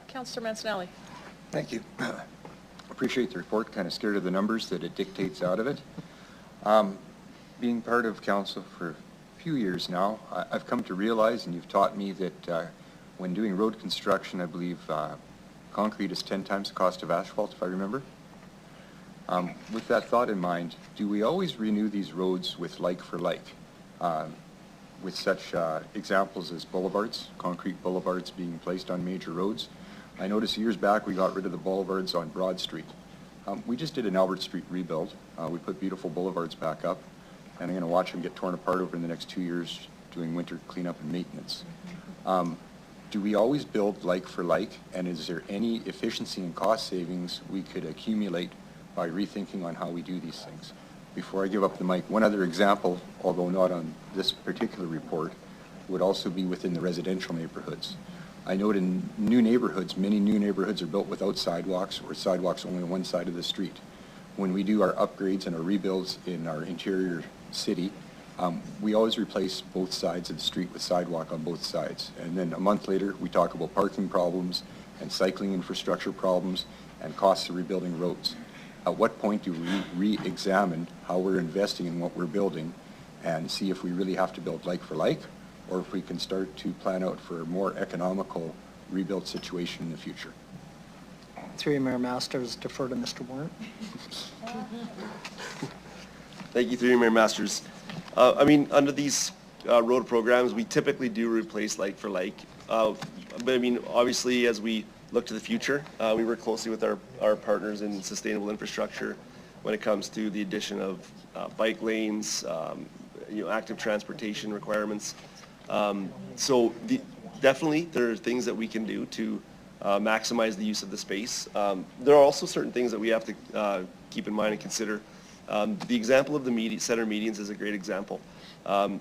Councillor Mancinelli. Thank you. Appreciate the report. Kind of scared of the numbers that it dictates out of it. Being part of council for a few years now, I've come to realize, and you've taught me, that when doing road construction, I believe concrete is 10 times the cost of asphalt, if I remember. With that thought in mind, do we always renew these roads with like for like? With such examples as boulevards, concrete boulevards being placed on major roads. I noticed years back we got rid of the boulevards on Broad Street. We just did an Albert Street rebuild. We put beautiful boulevards back up, and I'm going to watch them get torn apart over the next 2 years doing winter cleanup and maintenance. Do we always build like for like, and is there any efficiency and cost savings we could accumulate by rethinking on how we do these things? Before I give up the mic, one other example, although not on this particular report, would also be within the residential neighborhoods. I note in new neighborhoods, many new neighborhoods are built without sidewalks or sidewalks only on one side of the street. When we do our upgrades and our rebuilds in our interior city, we always replace both sides of the street with sidewalk on both sides. And then a month later, we talk about parking problems and cycling infrastructure problems and costs of rebuilding roads. At what point do we re-examine how we're investing in what we're building and see if we really have to build like for like, or if we can start to plan out for a more economical rebuild situation in the future? Through you, Mayor Masters, defer to Mr. Warren. Thank you, through you, Mayor Masters. I mean, under these road programs, we typically do replace like for like. But I mean, obviously, as we look to the future, we work closely with our partners in sustainable infrastructure when it comes to the addition of bike lanes, active transportation requirements. So definitely there are things that we can do to maximize the use of the space. There are also certain things that we have to keep in mind and consider. The example of the center medians is a great example. In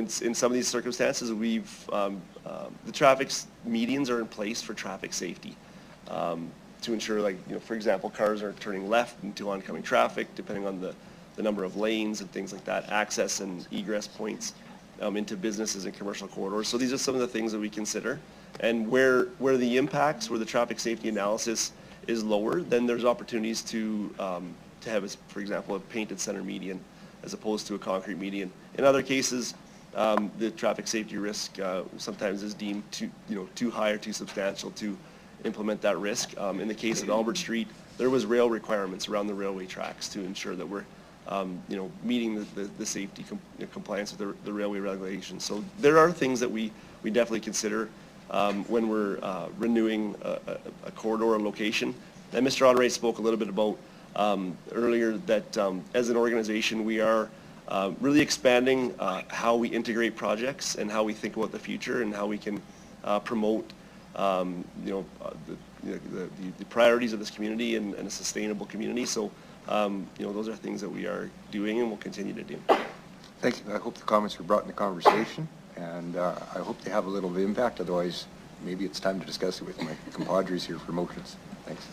some of these circumstances, the traffic medians are in place for traffic safety to ensure, for example, cars are turning left into oncoming traffic, depending on the number of lanes and things like that, access and egress points into businesses and commercial corridors. So these are some of the things that we consider. And where the impacts, where the traffic safety analysis is lower, then there's opportunities to have, for example, a painted center median as opposed to a concrete median. In other cases, the traffic safety risk sometimes is deemed too high or too substantial to implement that risk. In the case of Albert Street, there was rail requirements around the railway tracks to ensure that we're meeting the safety compliance with the railway regulations. So there are things that we definitely consider when we're renewing a corridor or location. And Mr. Honoré spoke a little bit about earlier that as an organization we are really expanding how we integrate projects and how we think about the future and how we can promote the priorities of this community and a sustainable community. So those are things that we are doing and will continue to do. Thank you. I hope the comments were brought in the conversation, and I hope they have a little bit of impact. Otherwise, maybe it's time to discuss it with my compadres here for motions. Thanks.